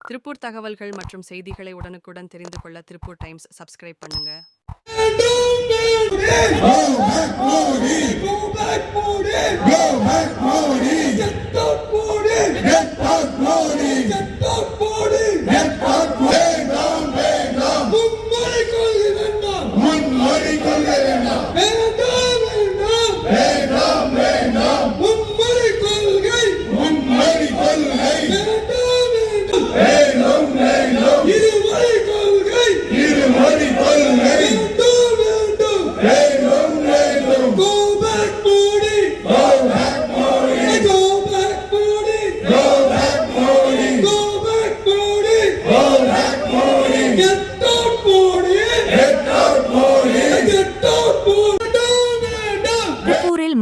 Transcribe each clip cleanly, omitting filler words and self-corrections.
திருப்பூர் தகவல்கள் மற்றும் செய்திகளை உடனுக்குடன் தெரிந்து கொள்ள திருப்பூர் டைம்ஸ் சப்ஸ்கிரைப் பண்ணுங்க.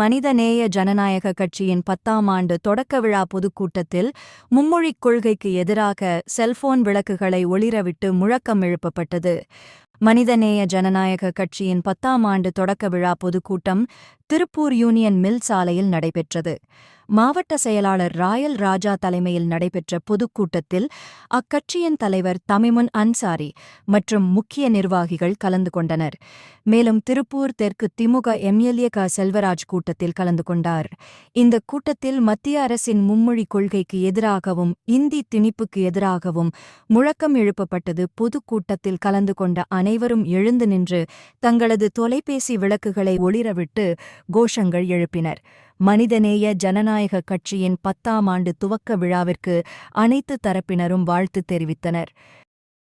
மனிதநேய ஜனநாயக கட்சியின் 10ஆம் ஆண்டு தொடக்க விழா பொதுக்கூட்டத்தில் மும்மொழிக் கொள்கைக்கு எதிராக செல்போன் விளக்குகளை ஒளிரவிட்டு முழக்கம் எழுப்பப்பட்டது. மனிதநேய ஜனநாயக கட்சியின் 10ஆம் ஆண்டு தொடக்க விழா பொதுக்கூட்டம் திருப்பூர் யூனியன் மில் சாலையில் நடைபெற்றது. மாவட்ட செயலாளர் ராயல் ராஜா தலைமையில் நடைபெற்ற பொதுக்கூட்டத்தில் அக்கட்சியின் தலைவர் தமிமுன் அன்சாரி மற்றும் முக்கிய நிர்வாகிகள் கலந்து கொண்டனர். மேலும் திருப்பூர் தெற்கு திமுக எம்எல்ஏ க செல்வராஜ் கூட்டத்தில் கலந்து கொண்டார். இந்த கூட்டத்தில் மத்திய அரசின் மும்மொழி கொள்கைக்கு எதிராகவும் இந்தி திணிப்புக்கு எதிராகவும் முழக்கம் எழுப்பப்பட்டது. பொதுக்கூட்டத்தில் கலந்து கொண்ட அனைவரும் எழுந்து நின்று தங்களது தொலைபேசி விளக்குகளை ஒளிரவிட்டு கோஷங்கள் எழுப்பினர். மனிதநேய ஜனநாயக கட்சியின் 10ஆம் ஆண்டு துவக்க விழாவிற்கு அனைத்து தரப்பினரும் வாழ்த்து தெரிவித்தனர்.